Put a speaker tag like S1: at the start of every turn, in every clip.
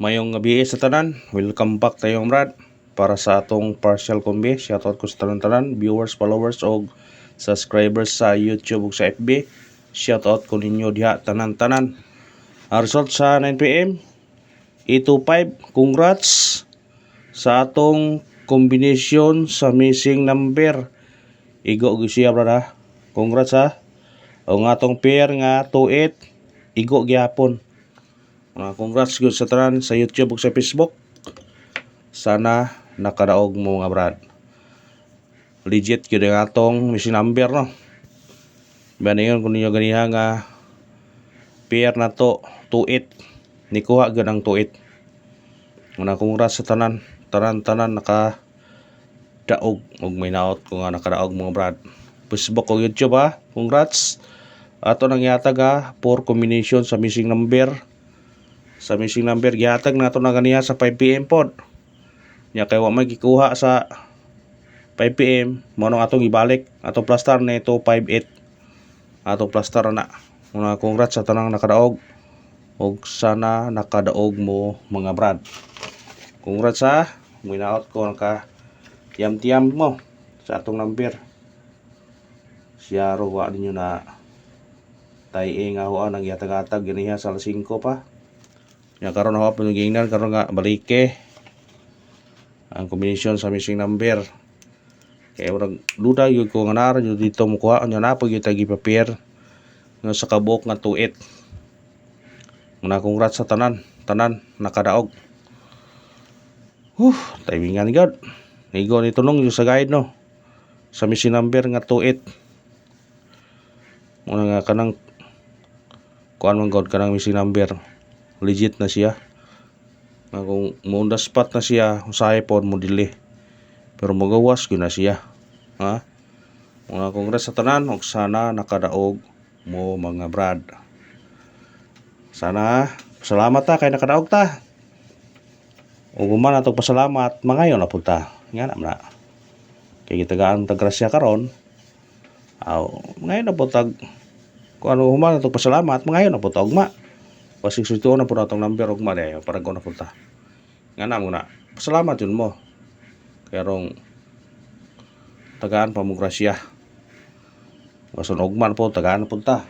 S1: Mayong gabi sa tanan, welcome back tayo Brad para sa atong partial kombi. Shoutout ko sa tanan-tanan, viewers, followers o subscribers sa YouTube ug sa FB. Shoutout ko ninyo diha tanan-tanan. Ang result sa 9pm, 825. Congrats sa atong combination sa missing number. Igo gyud siya Brad ha. Congrats ha. O nga atong pair nga 28, igo gyapon. Congrats good sa tanan sa YouTube ug sa Facebook. Sana nakadaog mo nga Brad. Legit gyud ang atong missing number no. Banayon kun ninyo ganiha nga pair na to 28. Nikuha gyud ang 28. Congrats sa tanan naka daog og may naot ko nga nakadaog mga Brad. Facebook o YouTube ha. Congrats. Ato nang yatag ha for combination sa missing number. Sa missing number gihatag nato na ganiha sa 5pm pod. Nya kay wa may gikuha sa 5pm, mo nang atong ibalik. Atong plaster na ito 58. Atong plaster na. Congrats sa tanang nakadaog. Og sana nakadaog mo mga Brad. Congrats ha. Minaot ko naka tiyam-tiyam mo sa atong number. Siya ro wa ninyo na tay nga hoan ang yatag-atag ganiha sa 5 pa. Nya karon na pinugingnan karon nga balike ang combination sa missing number. Kaya urang duda gyud ko nga nara jud dito mo kuha nya na pag tagi papier nga sa kabuok nga 28. Congrats sa tanan nakadaog. Timingan gyud. Nigo ni tunong yung sa guide no. Sa missing number nga 28. Muna nga kanang kuan man god kanang missing number. Legit na siya. Kung munda spot na siya, usahay po mo dili. Pero magawas ko na siya. Ha? Mga congrats sa tanan, og sana nakadaog mo mga Brad. Sana, salamat ta kay nakadaog ta. O guman atong pasalamat, mangayo na po ta. Nga na. Kay gitagaan tagrasya karon. Ngayon na po tag, kung ano human atong pasalamat, mangayo na po ta ugma. Pasig suto na po na itong number og mali para ko na punta. Nga na muna. Pasalamat yun mo. Kaya rong tagaan pa mo grasya. Wason ogman po tagaan na punta.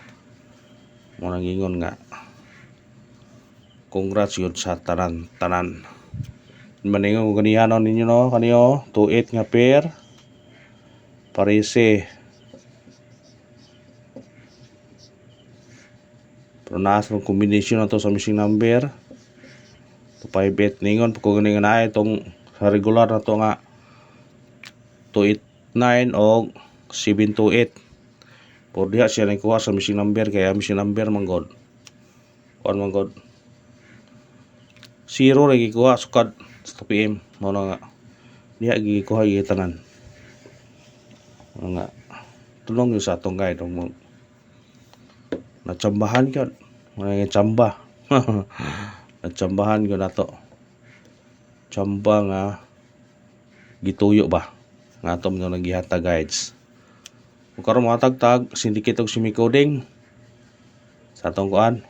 S1: Muna gingon nga. Congrats yun sa tanan. Maningon ko ganihanon ninyo no. Kaniyo 28 nga pair. Parisi. Pero naas ng combination na to sa missing number. 58 ningon pag kung ganing na itong sa regular na to nga 289 o 728. Por diha siya nang kuha sa missing number kaya missing number manggod. Kuan manggod. 0 lagi kuha sukad sa PM mo na nga. Diha gikuha gitanan. Nga tulong yo sa atong guide mo. Natsambahan yun. Mga tsamba. Natsambahan yun na to. Tsamba nga gituyo ba? Nga ito mga naghihata guides. Kung karoon mga tagtag, syndicate og semi-coding. Sa atong kuan.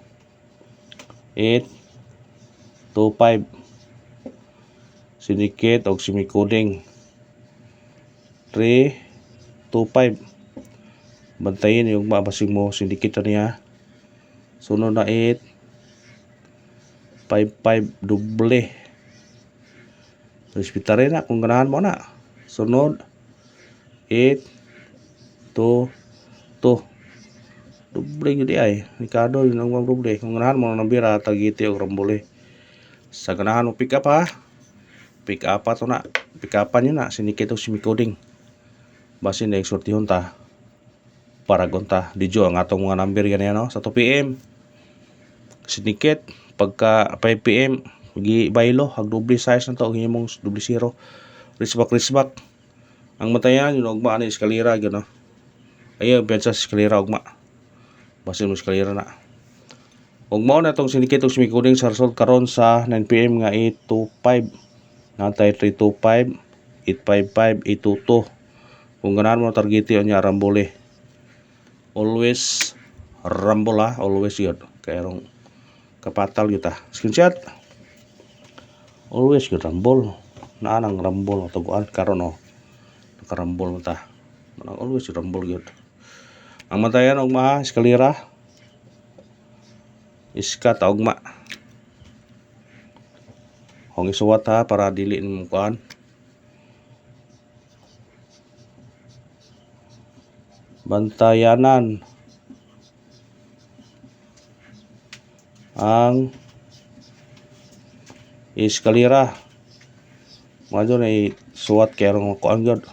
S1: 825. Syndicate og semi-coding. 325. Bantayin yung mabasing mo syndicate niya. Sunod na 855 doble. Respetare na kung ganahan mo na. Sunod 822 doble gyud ay. Nikado yun ang doble. Kung ganahan mo na bira tagiti og rambole. Sa ganahan mo pick up ha. Pick up to na. Pick upan yun na syndicate og semi-coding. Basin na eksortihon ta. Paragon ta dijo ang atong mga number ganyan no sa 2pm syndicate pagka 5pm gi baylo hag doble size na to himong doble 0 risbak ang matayan yun ugma ani eskalera gyud no ayo pensa sa eskalera ugma basin mo eskalera na ug mao na tong syndicate og semi-coding sa result karon sa 9pm nga 825 natay 325 855 822 kung ganahan mo targeti nya rambole. Always rumble ha, always yun. Kaya rong kapatal yun ta. Screenshot. Always good rambol. Naanang rambol nga tuguan karon oh. Nakarambol mo ta. Always good rambol gyud. Ang matayan og mga eskalera. Iska ta ugma. Hong isuwat ha para dili mo kuan. Bantayanan ang eskalera. Madyo na suwat kay arong kuan gyud.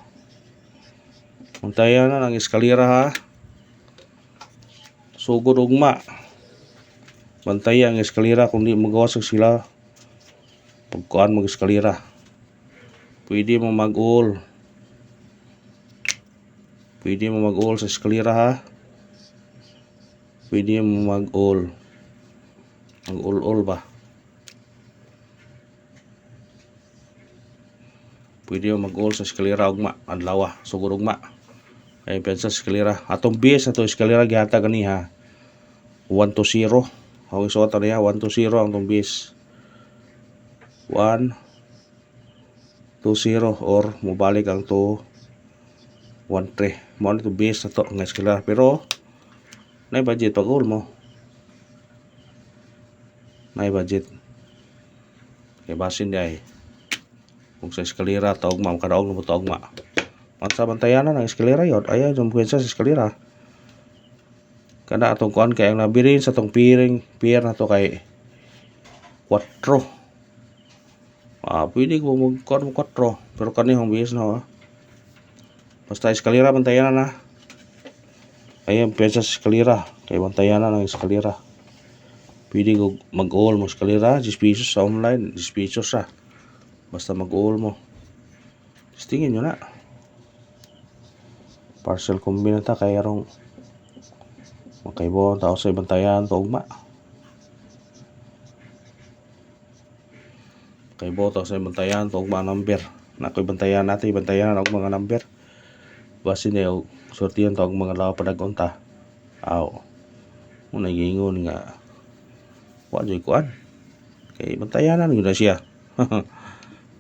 S1: Bantayanan ang eskalera ha. Sugod ugma. Bantayan ang eskalera kung di magawas sila pagkuan mag eskalera. Pwede mo mag-ul. Pwede mo mag-ul sa eskalera ha. Pwede mo mag-ul. Mag-ul-ul ba? Pwede mo mag-ul sa eskalera ugma, adlaw, sugod ugma. Kay pensa sa eskalera. Atong base ato eskalera gihata gani ha. 1 to 0. Hawig suot niya 1 to 0 ang tong base. 1 to 0 or mobalik ang to 1-3. Mo to base na to ng eskalera. Pero nay budget pag-ul mo. Nay budget. Kay basin di ay. Kung sa eskalera taog ma kadaog mo taog ma. Pansa bantayanan ang eskalera yun. Ayaw yung puwensa sa eskalera. Kada atong kuan kay ang nabirin sa tong pier na to kay 4. Pwede ko mag-kuan mo 4. Pero kanihong base na basta eskalera bantayanan na. Ayaw puwensa sa eskalera. Kay bantayanan ang eskalera. Pwede ko mag-all mo eskalera. 10 pesos sa online. 10 pesos sa. Basta mag-all mo. Tingin nyo na. Parcel combine ta kay arong makaibo tao sa bantayan to ugma. Kaibo tao sa bantayan to ugma number. Nakoy bantayan natin bantayan og mga number. Basi na og sortihan to og mga lawa padagon ta. Una gingon nga wa joy kuan. Kay bantayanan gyud siya.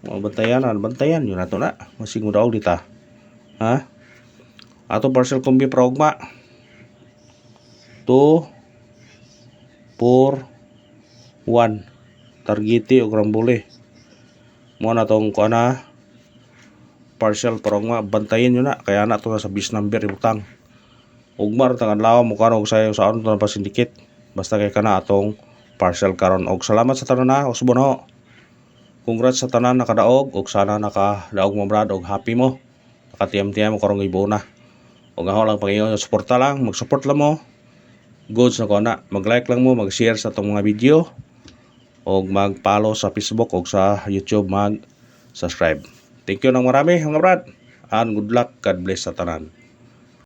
S1: Bantayan yun nato na. Masig mo daog dita. Ha? Ato parcel kombi progma. 2 4 1 targeti og rambole. Mo na tong kuana parcel progma bantayan yun na. Kaya na to sa bis number ibutang. Ugma ra tang adlaw mo karon og sayo sa aron to na pasindikit. Basta kay kana atong parcel karon og salamat sa tanan na usbon ho. Congrats sa tanan nakadaog og sana nakadaog mo brad og happy mo. Nakatiyam-tiyam mo karong ibo na. Og ako lang pangingon suporta lang, mag-support lang mo. Goods na ko na, mag-like lang mo, mag-share sa itong mga video og mag-follow sa Facebook og sa YouTube, mag-subscribe. Thank you nang marami mga brad. And good luck, God bless sa tanan.